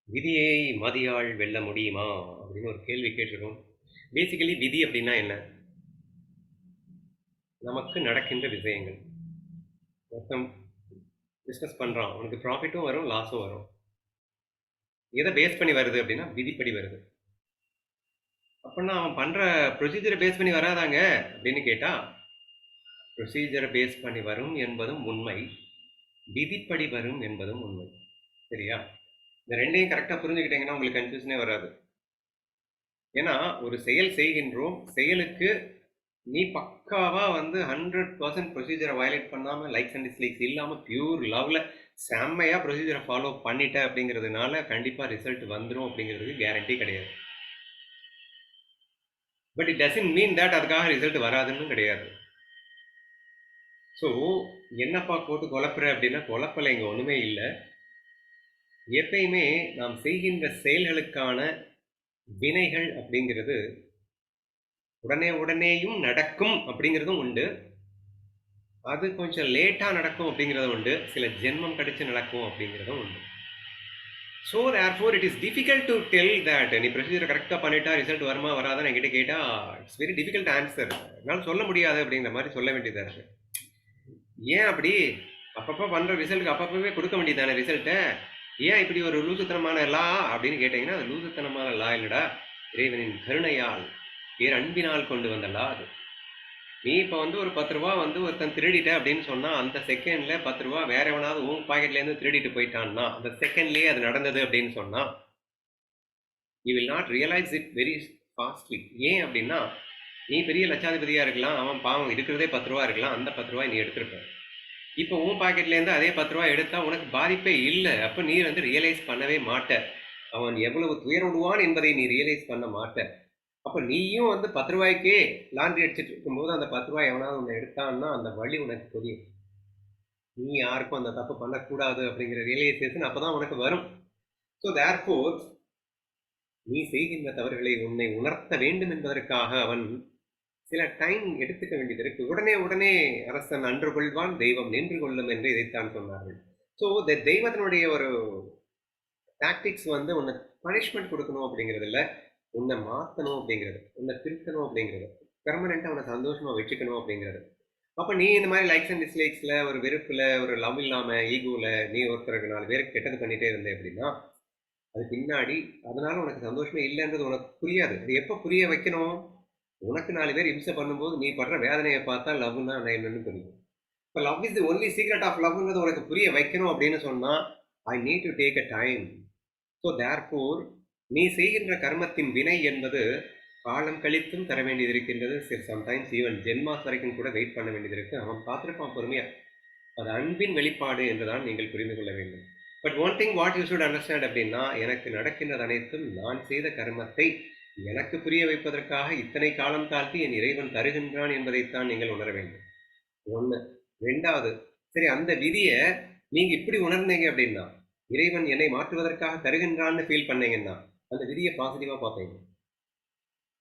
விதியை மதியால் வெல்ல முடியுமா அப்படின்னு ஒரு கேள்வி கேட்டிருக்கோம். பேசிக்கலி விதி அப்படின்னா என்ன? நமக்கு நடக்கின்ற விஷயங்கள். ஒருத்தன் பிஸ்னஸ் பண்றான், அவனுக்கு ப்ராஃபிட்டும் வரும், லாஸும் வரும். எதை பேஸ் பண்ணி வருது அப்படின்னா விதிப்படி வருது. அப்படின்னா அவன் பண்ற ப்ரொசீஜரை பேஸ் பண்ணி வராதாங்க அப்படின்னு கேட்டா, ப்ரொசீஜரை பேஸ் பண்ணி வரும் என்பதும் உண்மை, விதிப்படி வரும் என்பதும் உண்மை. சரியா? இந்த ரெண்டையும் கரெக்டா புரிஞ்சுக்கிட்டீங்கன்னா உங்களுக்கு கன்ஃபியூஷனே வராது. ஏன்னா ஒரு செயல் செய்கின்றோம், செயலுக்கு நீ பக்காவா வந்து 100% ப்ரொசீஜரை வயலேட் பண்ணாம லைக்ஸ் அண்ட் டிஸ்லைக்ஸ் இல்லாம பியூர் லவ்ல செம்மையா ப்ரொசீஜரை ஃபாலோ பண்ணிட்ட அப்படிங்கிறதுனால கண்டிப்பா ரிசல்ட் வந்துடும் அப்படிங்கிறதுக்கு கேரண்டி கிடையாது. But it doesn't mean that அதுக்காக ரிசல்ட் வராதுன்னு கிடையாது. ஸோ என்னப்பா போட்டு குழப்புற அப்படின்னா குழப்பல, இங்க ஒண்ணுமே இல்லை. எப்பயுமே நாம் செய்கின்ற செயல்களுக்கான வினைகள் அப்படிங்கிறது உடனேயும் நடக்கும் அப்படிங்கிறதும் உண்டு, அது கொஞ்சம் லேட்டா நடக்கும் அப்படிங்கிறதும் உண்டு, சில ஜென்மம் கழிச்சு நடக்கும் அப்படிங்கிறதும் உண்டு. So therefore it is difficult to tell that நீ ப்ரொசீஜரை கரெக்டாக பண்ணிட்டா ரிசல்ட் வருமா வராதான்னு என்கிட்ட கேட்டால் இட்ஸ் வெரி டிஃபிகல்ட் ஆன்சர். என்னால் சொல்ல முடியாது அப்படிங்கிற மாதிரி சொல்ல வேண்டியதாக இருக்கு. ஏன் அப்படி? அப்பப்போ பண்ணுற ரிசல்ட்டுக்கு அப்பப்பவே கொடுக்க வேண்டியதானே ரிசல்ட்டை? ஏன் இப்படி ஒரு லூசுத்தனமான லா அப்படின்னு கேட்டிங்கன்னா, அது லூசுத்தனமான லா இல்லைடா, இறைவனின் கருணையால் பேர் அன்பினால் கொண்டு வந்த லா அது. நீ இப்போ வந்து ஒரு 10 ரூபா வந்து ஒருத்தன் திருடிட்ட அப்படின்னு சொன்னா, அந்த செகண்ட்ல 10 ரூபா வேற எவனாவது உன் பாக்கெட்ல இருந்து திருடிட்டு போயிட்டான்னா, அந்த செகண்ட்லயே அது நடந்தது அப்படின்னு சொன்னா, you will not realise it very fastly. ஏன் அப்படின்னா, நீ பெரிய லட்சாதிபதியா இருக்கலாம், அவன் பாவம் இருக்கிறதே 10 ரூபா இருக்கலாம், அந்த 10 ரூபாய் நீ எடுத்திருப்ப. இப்போ உன் பாக்கெட்ல இருந்து அதே 10 ரூபாய் எடுத்தா உனக்கு பாதிப்பே இல்லை. அப்ப நீ வந்து ரியலைஸ் பண்ணவே மாட்ட, அவன் எவ்வளவு துயருடுவான் என்பதை நீ ரியலைஸ் பண்ண மாட்ட. அப்ப நீயும் வந்து 10 ரூபாய்க்கே லாண்ட்ரி அடிச்சுட்டு இருக்கும்போது அந்த 10 ரூபாய் எவனாவது உன்னை எடுத்தான்னா அந்த வழி உனக்கு புரியும். நீ யாருக்கும் அந்த தப்பு பண்ணக்கூடாது அப்படிங்கிற ரியலைசேஷன் அப்பதான் உனக்கு வரும். ஸோ தேர்ஃபோர் நீ செய்கின்ற தவறுகளை உன்னை உணர்த்த வேண்டும் என்பதற்காக அவன் சில டைம் எடுத்துக்க வேண்டியது இருக்கு. உடனே அரசன் அன்று கொள்வான், தெய்வம் நின்று கொள்ளும் என்று இதைத்தான் சொன்னார்கள். ஸோ தெய்வத்தினுடைய ஒரு டாக்டிக்ஸ் வந்து உன்னை பனிஷ்மெண்ட் கொடுக்கணும் அப்படிங்கிறது இல்லை, உன்னை மாற்றணும் அப்படிங்கிறது, உன்னை திருத்தணும் அப்படிங்கிறது, பெர்மனெண்ட்டாக உன்னை சந்தோஷமா வச்சுக்கணும் அப்படிங்கிறது. அப்போ நீ இந்த மாதிரி லைக்ஸ் அண்ட் டிஸ்லைக்ஸில் ஒரு வெறுப்பில் ஒரு லவ் இல்லாமல் ஈகோவில் நீ ஒருத்தருக்கு 4 பேருக்கு கெட்டது பண்ணிகிட்டே இருந்தே அப்படின்னா, அது பின்னாடி அதனால உனக்கு சந்தோஷமே இல்லைன்றது உனக்கு புரியாது. அது எப்போ புரிய வைக்கணும்? உனக்கு 4 பேர் இம்சை பண்ணும்போது நீ படுற வேதனையை பார்த்தா லவ்னா என்னன்னு புரியும். இப்போ love is the only secret of லவ்ங்கிறது உனக்கு புரிய வைக்கணும் அப்படின்னு சொன்னால் I need to take a time. So therefore நீ செய்கின்ற கர்மத்தின் வினை என்பது காலம் கழித்தும் தர வேண்டியது இருக்கின்றது. சம்டைம்ஸ் ஈவன் ஜென்மாஸ் வரைக்கும் கூட வெயிட் பண்ண வேண்டியது இருக்கு. அவன் பார்த்துருப்பான் பொறுமையா. அது அன்பின் வெளிப்பாடு என்றுதான் நீங்கள் புரிந்து கொள்ள வேண்டும். But one thing what you should understand அப்படின்னா, எனக்கு நடக்கின்றது அனைத்தும் நான் செய்த கர்மத்தை எனக்கு புரிய வைப்பதற்காக இத்தனை காலம் தாழ்த்தி என் இறைவன் தருகின்றான் என்பதைத்தான் நீங்கள் உணர வேண்டும். ஒண்ணு. ரெண்டாவது, சரி அந்த விதியை நீங்க இப்படி உணர்ந்தீங்க அப்படின்னா, இறைவன் என்னை மாற்றுவதற்காக தருகின்றான்னு ஃபீல் பண்ணீங்கன்னா அந்த விதியை பாசிட்டிவா பார்ப்பீங்க.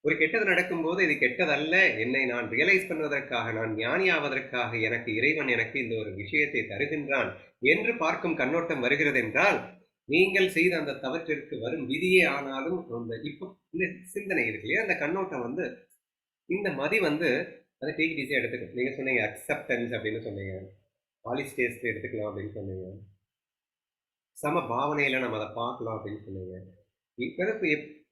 ஒரு கெட்டது நடக்கும்போது இது கெட்டதல்ல, என்னை நான் ரியலைஸ் பண்ணுவதற்காக, நான் ஞானி ஆவதற்காக எனக்கு இறைவன் எனக்கு இந்த ஒரு விஷயத்தை தருகின்றான் என்று பார்க்கும் கண்ணோட்டம் வருகிறது என்றால், நீங்கள் செய்த அந்த தவற்றிற்கு வரும் விதியே ஆனாலும் அந்த இப்போ இந்த சிந்தனை இருக்கு இல்லையா, அந்த கண்ணோட்டம் வந்து இந்த மதி வந்து அதை டேக் ஈஸியாக எடுத்துக்கணும். நீங்க சொன்னீங்க அக்செப்டன்ஸ் அப்படின்னு சொன்னீங்க, பாலிஸ்டேஸ்ட் எடுத்துக்கலாம் அப்படின்னு சொன்னீங்க, சம பாவனையில நம்ம அதை பார்க்கலாம் அப்படின்னு சொன்னீங்க. இப்போ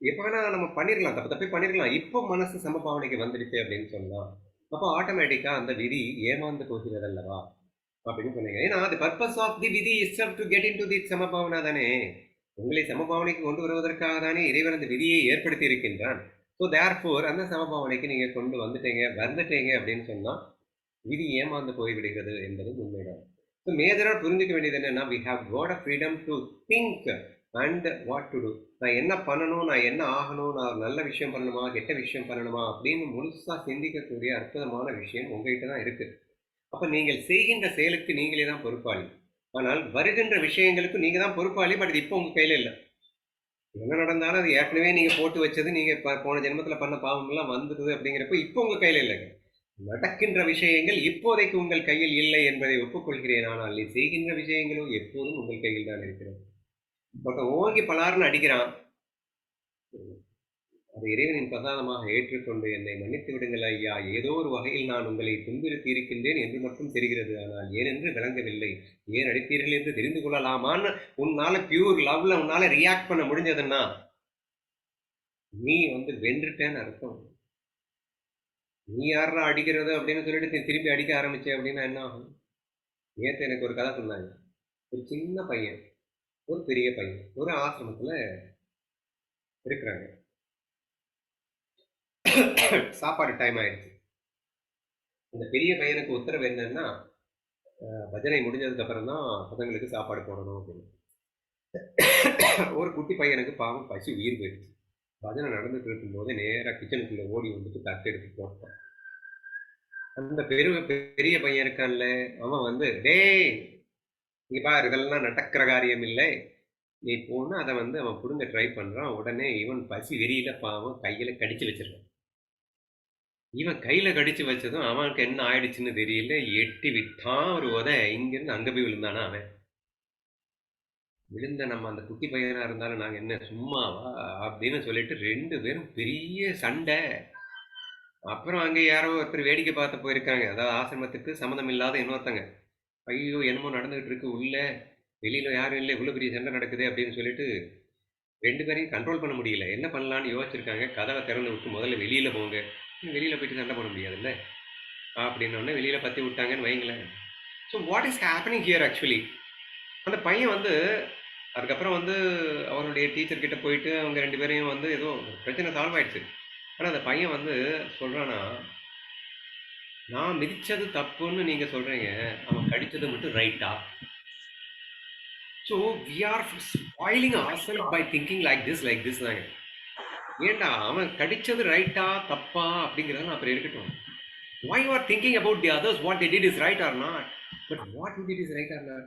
எப்போ வேணா நம்ம பண்ணிடலாம், தப்பே பண்ணிருக்கலாம். இப்போ மனசு சமபாவனைக்கு வந்துடுச்சு அப்படின்னு சொன்னா, அப்போ ஆட்டோமேட்டிக்கா அந்த விதி ஏமாந்து போகிறது அல்லவா அப்படின்னு சொன்னீங்க. ஏன்னா அது பர்பஸ் ஆஃப் தி விதி is to get into the சமபாவனா தானே. உங்களை சமபாவனைக்கு கொண்டு வருவதற்காக தானே இறைவன் அந்த விதியை ஏற்படுத்தி இருக்கின்றான். ஸோ தேர்ஃபோர் அந்த சமபாவனைக்கு நீங்க கொண்டு வந்துட்டீங்க அப்படின்னு சொன்னா விதி ஏமாந்து போய்விடுகிறது என்பது உண்மைதான். ஸோ மேஜராக புரிஞ்சுக்க வேண்டியது என்னன்னா, we have got a freedom to think and what to do. நான் என்ன பண்ணணும், நான் என்ன ஆகணும், நான் நல்ல விஷயம் பண்ணணுமா கெட்ட விஷயம் பண்ணணுமா அப்படின்னு முழுசா சிந்திக்கக்கூடிய அற்புதமான விஷயம் உங்ககிட்ட தான் இருக்கு. அப்ப நீங்கள் செய்கின்ற செயலுக்கு நீங்களே தான் பொறுப்பாளி. ஆனால் வருகின்ற விஷயங்களுக்கு நீங்க தான் பொறுப்பாளி. பட் இது இப்போ உங்க கையில இல்லை. என்ன நடந்தாலும் அது ஏற்கனவே நீங்க போட்டு வச்சது, நீங்க போன ஜென்மத்துல பண்ண பாவம் எல்லாம் வந்துடுது அப்படிங்கிறப்ப இப்போ உங்க கையில இல்லைங்க. நடக்கின்ற விஷயங்கள் இப்போதைக்கு உங்கள் கையில் இல்லை என்பதை ஒப்புக்கொள்கிறேன். ஆனால் நீ செய்கின்ற விஷயங்களும் எப்போதும் உங்கள் கையில் தான் இருக்கிறது. ஒருத்தன் ஓங்கி பலாருன்னு அடிக்கிறான். அது இறைவனின் பிரசாதமாக ஏற்றுக்கொண்டு என்னை மன்னித்து விடுங்கள் ஐயா, ஏதோ ஒரு வகையில் நான் உங்களை துன்புறுத்தி இருக்கின்றேன் என்று மட்டும் தெரிகிறது, ஆனால் ஏனென்று விளங்கவில்லை, ஏன் அடித்தீர்கள் என்று தெரிந்து கொள்ளலாமான்னு உன்னால பியூர் லவ்ல உன்னால ரியாக்ட் பண்ண முடிஞ்சதுன்னா நீ வென்றுட்டேன்னு அர்த்தம். நீ யாரா அடிக்கிறது அப்படின்னு சொல்லிட்டு திருப்பி அடிக்க ஆரம்பிச்ச அப்படின்னா என்ன ஆகும்? நேற்று எனக்கு ஒரு கதை சொன்னாங்க. ஒரு சின்ன பையன், ஒரு பெரிய பையன் ஒரு ஆசிரமத்துல இருக்கிறாங்க. சாப்பாடு டைம் ஆயிடுச்சு. இந்த பெரிய பையனுக்கு உத்தரவு என்னன்னா, பஜனை முடிஞ்சதுக்கு அப்புறம் தான் பசங்களுக்கு சாப்பாடு போடணும் அப்படின்னு. ஒரு குட்டி பையனுக்கு பாவம் பசி உயிர் போயிடுச்சு. பஜனை நடந்துட்டு இருக்கும் போது நேராக கிச்சனுக்குள்ள ஓடி தட்டு எடுத்து போட்டான். அந்த பெரிய பையன் இருக்கான்ல, அவன் டேய் இங்க பாரு, இதெல்லாம் நடக்கிற காரியம் இல்லை, நீ போனா அதை அவன் புடுங்க ட்ரை பண்றான். உடனே இவன் பசி வெறியில பாவம் கையில கடிச்சு வச்சிருக்கான். இவன் கையில கடிச்சு வச்சதும் அவனுக்கு என்ன ஆயிடுச்சுன்னு தெரியல, எட்டி விட்டான் ஒரு இங்கிருந்து அங்க போய் விழுந்தானா. அவன் விழுந்த நம்ம அந்த குட்டி பையனா இருந்தாலும் நாங்க என்ன சும்மாவா அப்படின்னு சொல்லிட்டு 2 பேரும் பெரிய சண்டை. அப்புறம் அங்க யாரோ ஒருத்தர் வேடிக்கை பார்த்து போயிருக்காங்க. அதாவது ஆசிரமத்துக்கு சம்மந்தம் இல்லாத இன்னொருத்தங்க, ஐயோ என்னமோ நடந்துகிட்டு இருக்கு உள்ள, வெளியில யாரும் இல்லை, இவ்வளவு பெரிய சண்டை நடக்குது அப்படின்னு சொல்லிட்டு 2 பேரையும் கண்ட்ரோல் பண்ண முடியல. என்ன பண்ணலான்னு யோசிச்சிருக்காங்க. கதவை திறந்து விட்டு முதல்ல வெளியில போங்க, வெளியில போயிட்டு சண்டை பண்ண முடியாதுல்ல அப்படின்னு வெளியில பத்தி விட்டாங்கன்னு வைங்களேன். So what is happening here actually, அந்த பையன் அதுக்கப்புறம் அவருடைய டீச்சர் கிட்ட போயிட்டு அவங்க 2 பேரையும் ஏதோ பிரச்சனை சால்வ் ஆயிடுச்சு. ஆனால் அந்த பையன் சொல்றானா, நான் மிதிச்சது தப்புன்னு நீங்க சொல்றீங்க, அவன் கடிச்சது மட்டும் ரைட்டா? So we are spoiling ourselves by thinking like this தாங்க. ஏண்டா அவன் கடிச்சது ரைட்டா தப்பா அப்படிங்கிறதெல்லாம் அப்புறம் இருக்கட்டும். Why you are thinking about the others, what they did is right or not, but what you did is right or not.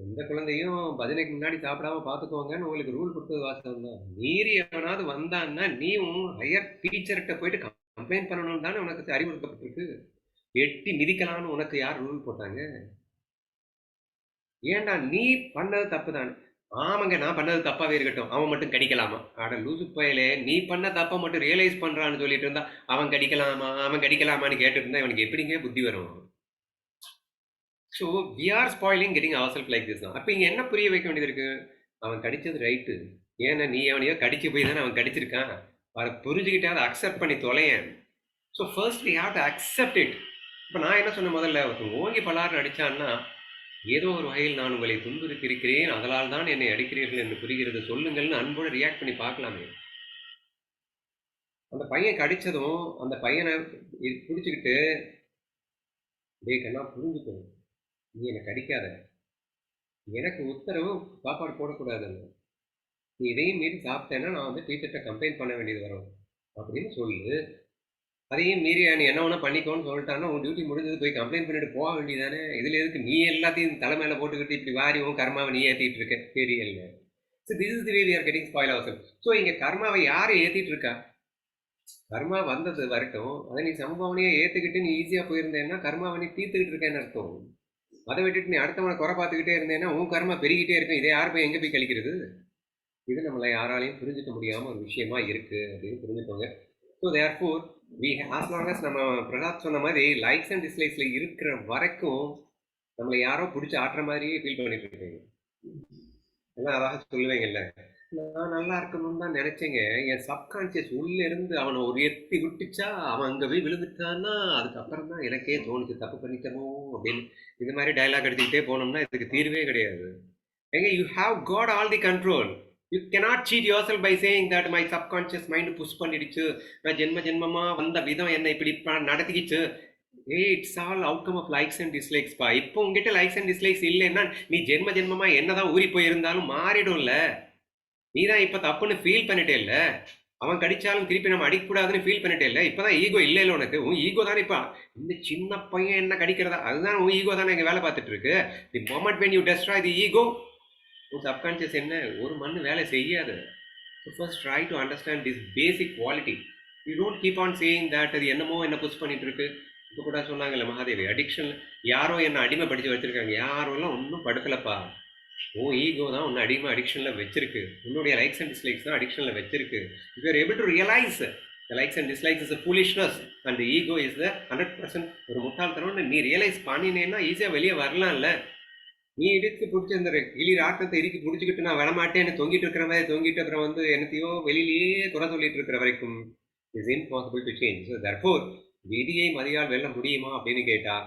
எந்த குழந்தையும் பஜனைக்கு முன்னாடி சாப்பிடாம பார்த்துக்கோங்கன்னு உங்களுக்கு ரூல் கொடுத்தது வாசகம் தான். மீறி எவனாவது வந்தான்னா நீ ஹையர் டீச்சர்கிட்ட போயிட்டு கம்ப்ளைண்ட் பண்ணணும் தானே உனக்கு அறிவுறுத்தப்பட்டிருக்கு. எட்டி மிதிக்கலாம்னு உனக்கு யார் ரூல் போட்டாங்க? ஏண்டா நீ பண்ணது தப்பு தானே. ஆமாங்க, நான் பண்ணது தப்பாவே இருக்கட்டும், அவன் மட்டும் கடிக்கலாமா? ஆட லூசு பயலே, நீ பண்ண தப்பை மட்டும் ரியலைஸ் பண்றான்னு சொல்லிட்டு இருந்தா அவன் கடிக்கலாமான்னு கேட்டு இருந்தா இவனுக்கு எப்படிங்க புத்தி வரும்? So we are spoiling getting our self like this தான். அப்போ இங்கே என்ன புரிய வைக்க வேண்டியது இருக்கு? அவன் கடிச்சது ரைட்டு, ஏன்னா நீ அவனையோ கடிச்சு போய் தானே அவன் கடிச்சிருக்கான், அதை புரிஞ்சுக்கிட்டே அதை அக்செப்ட் பண்ணி தொலையன். So first we have to accept it. இப்போ நான் என்ன சொன்ன முதல்ல, ஓங்கி பலார்னு அடிச்சான்னா ஏதோ ஒரு வகையில் நான் உங்களை துன்புறுத்தி இருக்கிறேன், அதனால் தான் என்னை அடிக்கிறீர்கள் என்று புரிகிறது, சொல்லுங்கள்னு அன்போடு ரியாக்ட் பண்ணி பார்க்கலாமே. அந்த பையன் கடிச்சதும் அந்த பையனை பிடிச்சிக்கிட்டு, டே கண்ணா புரிஞ்சுக்கோ, நீ என்னை கடிக்காத, எனக்கு உத்தரவு சாப்பாடு போடக்கூடாதுன்னு, நீ இதையும் மீறி சாப்பிட்டேன்னா நான் டீச்சர்கிட்ட கம்ப்ளைண்ட் பண்ண வேண்டியது வரும் அப்படின்னு சொல்லு. அதையும் மீறி நீ என்ன வேணா பண்ணிக்கோன்னு சொல்லிட்டான்னா உன் டியூட்டி முடிஞ்சது, போய் கம்ப்ளைண்ட் பண்ணிட்டு போக வேண்டியதானே. இதுல எதுக்கு நீ எல்லாத்தையும் தலைமையில போட்டுக்கிட்டு இப்படி வாரி உன் கர்மாவை நீ ஏற்றிட்டு இருக்க? தெரியல. So this is the way we are getting spoil ourself. So இங்கே கர்மாவை யாரை ஏற்றிட்டு இருக்கா? கர்மா வந்தது வரட்டும், அதை நீ சம்பவனையே ஏற்றுக்கிட்டு நீ ஈஸியாக போயிருந்தேன்னா கர்மாவை நீ தீர்த்துக்கிட்டு இருக்கேன்னு அர்த்தம். அதை விட்டுட்டு நீ அடுத்தவனை குறை பார்த்துக்கிட்டே இருந்தேன்னா உன் கர்மா பெருகிட்டே இருக்கும். இதை யார் போய் எங்கே போய் கழிக்கிறது? இது நம்மளை யாராலையும் புரிஞ்சுக்க முடியாமல் ஒரு விஷயமா இருக்கு அப்படின்னு புரிஞ்சுக்கோங்க. So therefore as long as நம்ம பிரகாத் சொன்ன மாதிரி லைக்ஸ் அண்ட் டிஸ்லைக்ஸ்ல இருக்கிற வரைக்கும் நம்மளை யாரோ பிடிச்சி ஆட்டுற மாதிரியே ஃபீல் பண்ணிட்டு இருக்கீங்க. எல்லாம் அதாக சொல்லுவேங்கல்ல, நான் நல்லா இருக்கணும்னு தான் நினைச்சேங்க, என் சப்கான்சியஸ் உள்ள இருந்து அவனை ஒரு எத்தி விட்டுச்சா, அவன் அங்கே போய் விழுந்துட்டான்னா அதுக்கப்புறம் தான் எனக்கே தோணுச்சு தப்பு பண்ணிக்கணும் அப்படின்னு. இந்த மாதிரி டைலாக் எடுத்துக்கிட்டே போனோம்னா இதுக்கு தீர்வே கிடையாது. எங்க you have got all the control. You cannot cheat yourself by saying that my subconscious mind push பண்ணிடுச்சு, நான் ஜென்மமா வந்த விதம் என்ன இப்படி நடத்திக்கிச்சு. It's all outcome of likes and dislikes பா. இப்போ உங்ககிட்ட லைக்ஸ் அண்ட் டிஸ்லைக்ஸ் இல்லைன்னா நீ ஜென்மமா என்னதான் ஊறி போயிருந்தாலும் மாறிடும்ல. நீ தான் இப்ப தப்புன்னு ஃபீல் பண்ணிட்டே இல்ல, அவன் கடிச்சாலும் திருப்பி நம்ம அடிக்கக்கூடாதுன்னு ஃபீல் பண்ணிட்டே இல்ல. இப்பதான் ஈகோ இல்ல உனக்கு. உன் ஈகோ தானே இப்ப இந்த சின்ன பையன் என்ன கடிக்கிறதா, அதுதான் உன் ஈகோ தானே இங்க வேலை பார்த்துட்டு இருக்கு. தி moment when you destroy the ego, உன் சப்கான்சியஸ் என்ன ஒரு மண்ணு வேலை செய்யாது. So first try to understand this basic quality. You don't keep on saying that அது என்னமோ என்ன புஷ் பண்ணிட்டு இருக்கு. இப்போ கூட சொன்னாங்கல்ல மகாதேவி, அடிக்ஷன் யாரோ என்ன அடிமை படித்து வச்சிருக்காங்க. யாரோ எல்லாம் ஒன்றும் படுத்தலப்பா, ஈகோ தான் உன்னை அடிக்ஷன்ல வச்சிருக்கு. உன்னுடைய லைக்ஸ் அண்ட் டிஸ்லைக்ஸ் தான் அடிக்ஷன்ல வச்சிருக்கு. If you are able to realize the likes and dislikes is a foolishness and the ego is the 100% ஒரு முட்டாள்தனம்னு நீ ரியலைஸ் பண்ணினேன்னா ஈஸியா வெளியே வரலாம்ல. நீ இடித்து பிடிச்சி இந்த கிளிர் ஆட்டத்தை இறுக்கி பிடிச்சிக்கிட்டு நான் வரமாட்டேன்னு தொங்கிட்டு இருக்கிற மாதிரி தொங்கிட்டு அப்புறம் வந்து என்னத்தையோ வெளியிலேயே குறை சொல்லிட்டு இருக்கிற வரைக்கும் is impossible to change. So therefore விதியை மதியால் வெல்ல முடியுமா அப்படின்னு கேட்டா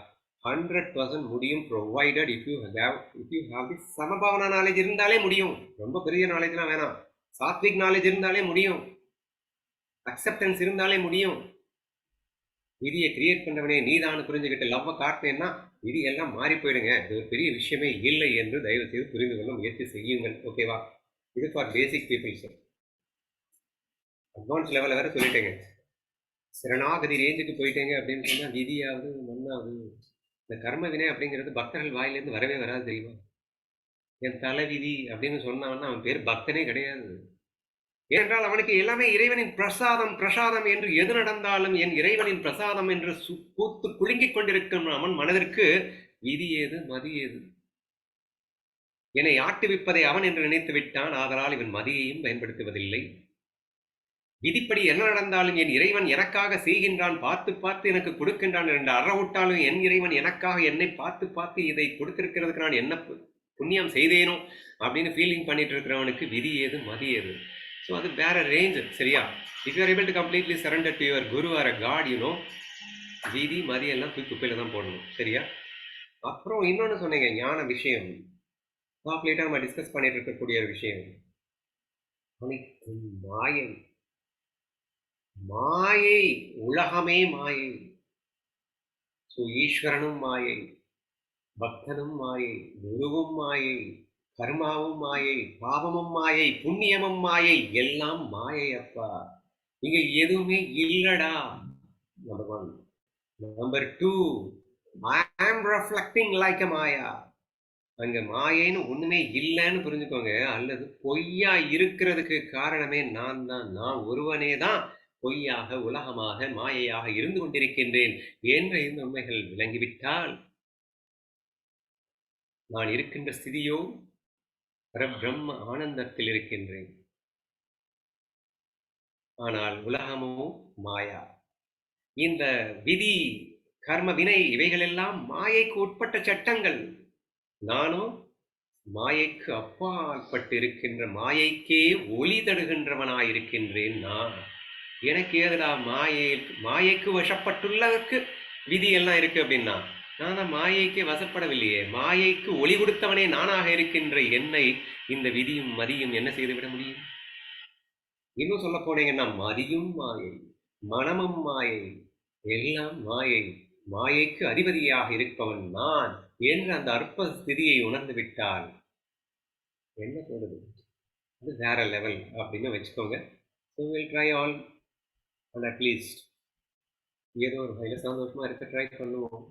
100% முடியும், provided if you have the சமபாவனா நாலேஜ் இருந்தாலே முடியும். ரொம்ப பெரிய நாலேஜ்லாம் வேணாம், சாத்விக் நாலேஜ் இருந்தாலே முடியும், அக்செப்டன்ஸ் இருந்தாலே முடியும். விதியை கிரியேட் பண்ணவனே நீதான்னு புரிஞ்சுக்கிட்டு லவ்வை காட்டினேன்னா விதி எல்லாம் மாறி போயிடுங்க. இது ஒரு பெரிய விஷயமே இல்லை என்று தயவு செய்து புரிந்து கொள்ள முயற்சி செய்யுங்கள். ஓகேவா? இது ஃபார் பேசிக் பீப்புள்ஸ். அட்வான்ஸ் லெவலில் வேற சொல்லிட்டேங்க. சரணாகதி ரேஞ்சுக்கு போயிட்டேங்க அப்படின்னு சொன்னால் விதியாவது மண்ணாவது இந்த கர்ம வினை அப்படிங்கிறது பக்தர்கள் வாயிலேருந்து வரவே வராது தெரியுமா? என் தலை விதி அப்படின்னு சொன்னான்னா அவன் பேர் பக்தனே கிடையாது. ஏனென்றால் அவனுக்கு எல்லாமே இறைவனின் பிரசாதம் பிரசாதம் என்று எது நடந்தாலும் என் இறைவனின் பிரசாதம் என்று பூத்து குலுங்கிக் கொண்டிருக்கும் அவன் மனதிற்கு விதி ஏது மதி ஏது? என்னை ஆட்டுவிப்பதை அவன் என்று நினைத்து விட்டான். ஆதலால் இவன் மதியையும் பயன்படுத்துவதில்லை. விதிப்படி என்ன நடந்தாலும் என் இறைவன் எனக்காக செய்கின்றான், பார்த்து பார்த்து எனக்கு கொடுக்கின்றான் என்று அறவிட்டாலும் என் இறைவன் எனக்காக என்னை பார்த்து பார்த்து இதை கொடுத்திருக்கிறதுக்கு நான் என்ன புண்ணியம் செய்தேனோ அப்படின்னு ஃபீலிங் பண்ணிட்டு இருக்கிறவனுக்கு விதி ஏது மதி ஏது? ஸோ அது வேற ரேஞ்ச். சரியா? If you are able to completely surrender to your guru or a god, விதி மதி எல்லாம் தூக்கி குப்பையில தான் போடணும். சரியா? அப்புறம் இன்னொன்று சொன்னீங்க, ஞான விஷயம். லேட்டர் நம்ம டிஸ்கஸ் பண்ணிட்டு இருக்கக்கூடிய ஒரு விஷயம், மாயை. மாயை, உலகமே மாயை. ஸோ ஈஸ்வரனும் மாயை, பக்தனும் மாயை, குருவும் மாயை, கர்மாவும் மாயை, பாவமும் மாயை, புண்ணியமும் மாயை, எல்லாம் மாயை. அப்பா இங்க எதுவுமே இல்லடா. Number 1. Number 2, I am reflecting like a மாயா. அங்க மாயைன்னு ஒண்ணுமே இல்லைன்னு புரிஞ்சுக்கோங்க. அல்லது பொய்யா இருக்கிறதுக்கு காரணமே நான் தான். நான் ஒருவனே தான் பொய்யாக உலகமாக மாயையாக இருந்து கொண்டிருக்கின்றேன் என்ற இந்த உண்மைகள் விளங்கிவிட்டால் நான் இருக்கின்ற ஸ்திதியோ பரபிரம்ம ஆனந்தத்தில் இருக்கின்றேன். ஆனால் உலகமோ மாயா. இந்த விதி, கர்ம, வினை இவைகள் எல்லாம் மாயைக்கு உட்பட்ட சட்டங்கள். நானோ மாயைக்கு அப்பாற்பட்டு இருக்கின்ற, மாயைக்கே ஒளி தடுகின்றவனாயிருக்கின்றேன். நான் எனக்கு ஏதுடா மாயைக்கு வசப்பட்டுள்ளதற்கு விதி எல்லாம் இருக்கு அப்படின்னா, நான் தான் மாயைக்கு வசப்படவில்லையே. மாயைக்கு ஒளி கொடுத்தவனே நானாக இருக்கின்ற என்னை இந்த விதியும் மதியும் என்ன செய்துவிட முடியும்? இன்னும் சொல்ல போனீங்கன்னா, மதியும் மாயை, மனமும் மாயை, எல்லாம் மாயை. மாயைக்கு அதிபதியாக இருப்பவன் நான் என்று அந்த அற்ப ஸ்திதியை உணர்ந்து விட்டால் என்ன சொல்றது, அது வேற லெவல் அப்படின்னு வச்சுக்கோங்க. So will try all, and at least ஏதோ ஒரு வகையில் சந்தோஷமா இருக்க ட்ரை பண்ணுவோம்.